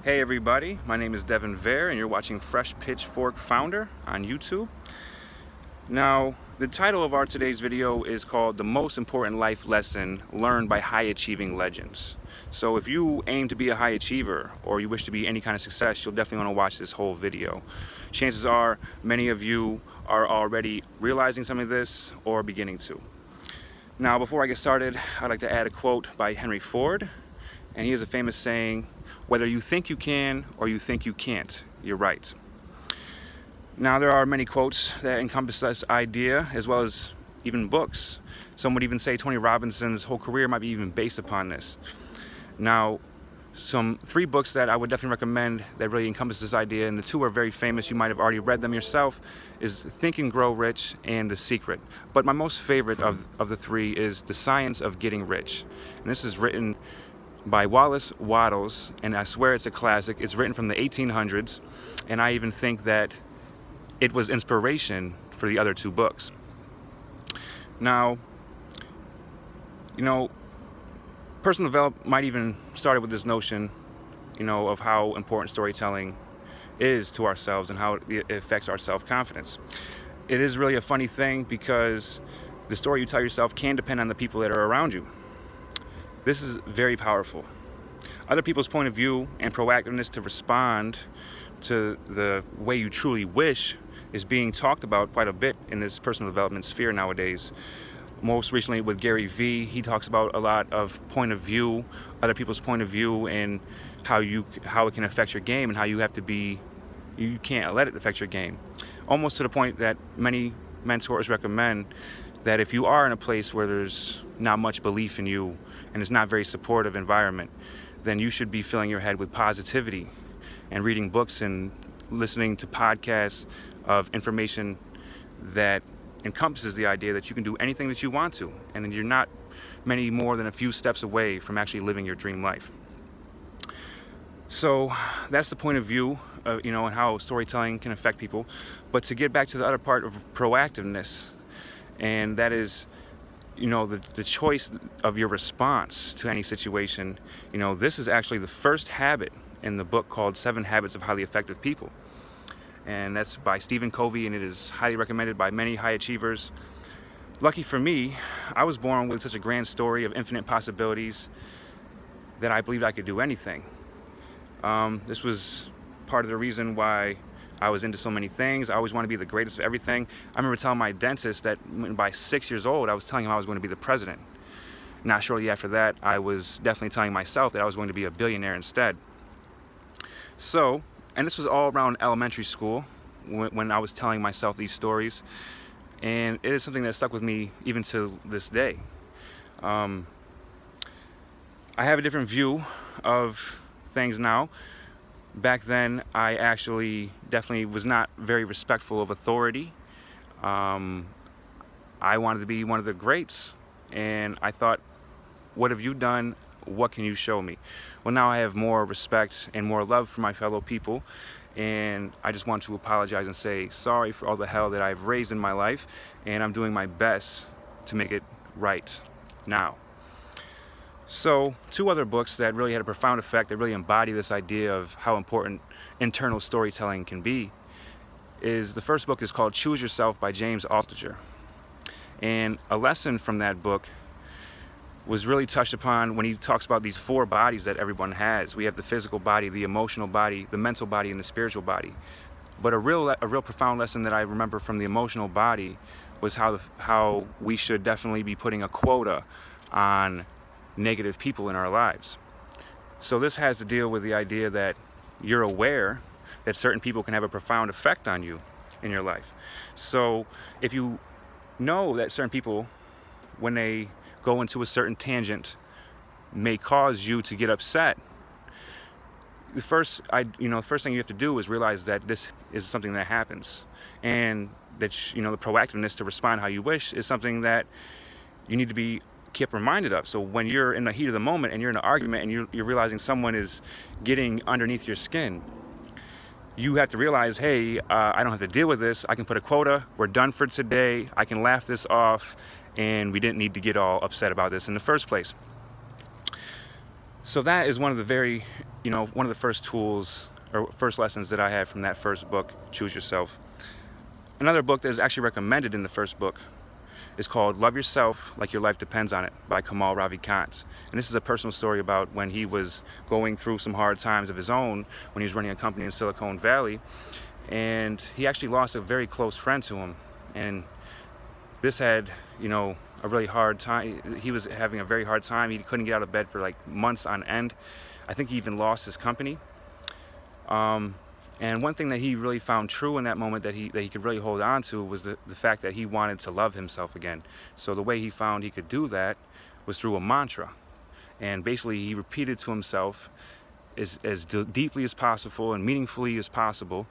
Hey everybody, my name is Devin Vare and you're watching Fresh Pitchfork Founder on YouTube. Now, the title of our today's video is called The Most Important Life Lesson Learned by High Achieving Legends. So if you aim to be a high achiever or you wish to be any kind of success, you'll definitely want to watch this whole video. Chances are many of you are already realizing some of this or beginning to. Now, before I get started, I'd like to add a quote by Henry Ford, and he has a famous saying, "Whether you think you can or you think you can't, you're right." Now, there are many quotes that encompass this idea, as well as even books. Some would even say Tony Robinson's whole career might be even based upon this. Now, three books that I would definitely recommend that really encompass this idea, and the two are very famous, you might have already read them yourself, is Think and Grow Rich and The Secret. But my most favorite of the three is The Science of Getting Rich. And this is written by Wallace Wattles, and I swear it's a classic. It's written from the 1800s, and I even think that it was inspiration for the other two books. Now, personal development might even started with this notion, of how important storytelling is to ourselves and how it affects our self-confidence. It is really a funny thing because the story you tell yourself can depend on the people that are around you. This is very powerful. Other people's point of view and proactiveness to respond to the way you truly wish is being talked about quite a bit in this personal development sphere nowadays. Most recently with Gary Vee, he talks about a lot of point of view, other people's point of view, and how it can affect your game, and how you can't let it affect your game. Almost to the point that many mentors recommend that if you are in a place where there's not much belief in you and it's not a very supportive environment, then you should be filling your head with positivity and reading books and listening to podcasts of information that encompasses the idea that you can do anything that you want to, and that you're not many more than a few steps away from actually living your dream life. So that's the point of view of, and how storytelling can affect people. But to get back to the other part of proactiveness, and that is, the choice of your response to any situation. This is actually the first habit in the book called 7 Habits of Highly Effective People. And that's by Stephen Covey, and it is highly recommended by many high achievers. Lucky for me, I was born with such a grand story of infinite possibilities that I believed I could do anything. This was part of the reason why I was into so many things. I always wanted to be the greatest of everything. I remember telling my dentist that by 6 years old, I was telling him I was going to be the president. Not shortly after that, I was definitely telling myself that I was going to be a billionaire instead. So, and this was all around elementary school when I was telling myself these stories. And it is something that stuck with me even to this day. I have a different view of things now. Back then, I actually definitely was not very respectful of authority. I wanted to be one of the greats, and I thought, what have you done? What can you show me? Well, now I have more respect and more love for my fellow people, and I just want to apologize and say sorry for all the hell that I've raised in my life, and I'm doing my best to make it right now. So, 2 other books that really had a profound effect, that really embody this idea of how important internal storytelling can be, is the first book is called Choose Yourself by James Altucher. And a lesson from that book was really touched upon when he talks about these 4 bodies that everyone has. We have the physical body, the emotional body, the mental body, and the spiritual body. But a real profound lesson that I remember from the emotional body was how we should definitely be putting a quota on negative people in our lives. So this has to deal with the idea that you're aware that certain people can have a profound effect on you in your life. So if you know that certain people, when they go into a certain tangent, may cause you to get upset, the first thing you have to do is realize that this is something that happens, and that the proactiveness to respond how you wish is something that you need to be kept reminded of. So when you're in the heat of the moment and you're in an argument and you're realizing someone is getting underneath your skin, you have to realize, hey, I don't have to deal with this. I can put a quota. We're done for today. I can laugh this off, and we didn't need to get all upset about this in the first place. So that is one of the very one of the first tools or first lessons that I had from that first book, Choose Yourself. Another book that is actually recommended in the first book is called Love Yourself Like Your Life Depends on It by Kamal Ravikant. And this is a personal story about when he was going through some hard times of his own when he was running a company in Silicon Valley. And he actually lost a very close friend to him. And this had, a really hard time. He was having a very hard time. He couldn't get out of bed for like months on end. I think he even lost his company. And one thing that he really found true in that moment that he could really hold on to was the fact that he wanted to love himself again. So the way he found he could do that was through a mantra. And basically he repeated to himself as deeply as possible and meaningfully as possible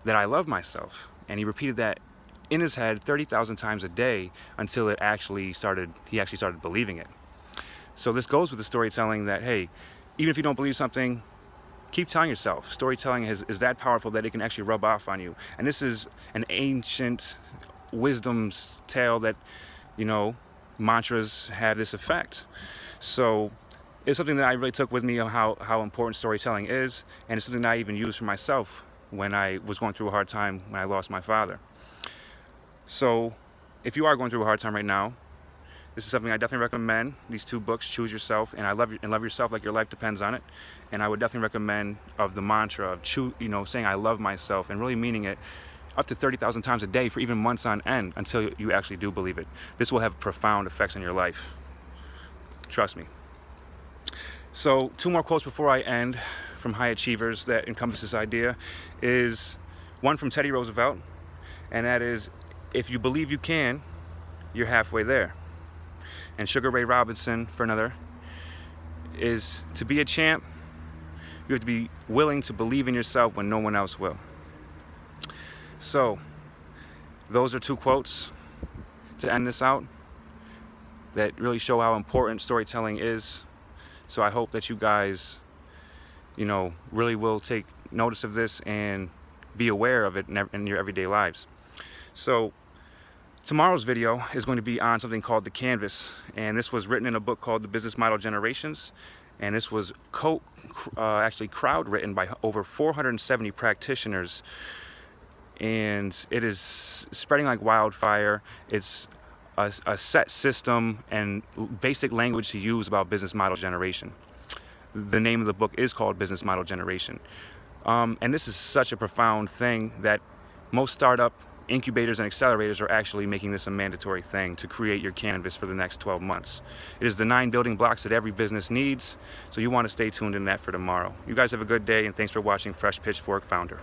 that I love myself. And he repeated that in his head 30,000 times a day until he actually started believing it. So this goes with the storytelling that, hey, even if you don't believe something, keep telling yourself. Storytelling is that powerful that it can actually rub off on you. And this is an ancient wisdom's tale that, mantras have this effect. So it's something that I really took with me on how important storytelling is, and it's something that I even used for myself when I was going through a hard time when I lost my father. So if you are going through a hard time right now, this is something I definitely recommend. These two books, Choose Yourself and Love Yourself Like Your Life Depends on It. And I would definitely recommend of the mantra of saying I love myself and really meaning it up to 30,000 times a day for even months on end until you actually do believe it. This will have profound effects on your life. Trust me. So 2 more quotes before I end from high achievers that encompass this idea is one from Teddy Roosevelt, and that is, if you believe you can, you're halfway there. And Sugar Ray Robinson, for another, is to be a champ, you have to be willing to believe in yourself when no one else will. So, those are 2 quotes to end this out that really show how important storytelling is. So I hope that you guys, really will take notice of this and be aware of it in your everyday lives. So, tomorrow's video is going to be on something called the canvas, and this was written in a book called The Business Model Generations, and this was actually crowd written by over 470 practitioners, and it is spreading like wildfire. It's a set system and basic language to use about business model generation. The name of the book is called Business Model Generation, and this is such a profound thing that most startup incubators and accelerators are actually making this a mandatory thing to create your canvas for the next 12 months. It is the 9 building blocks that every business needs, so you want to stay tuned in that for tomorrow. You guys have a good day, and thanks for watching Fresh Pitchfork Founder.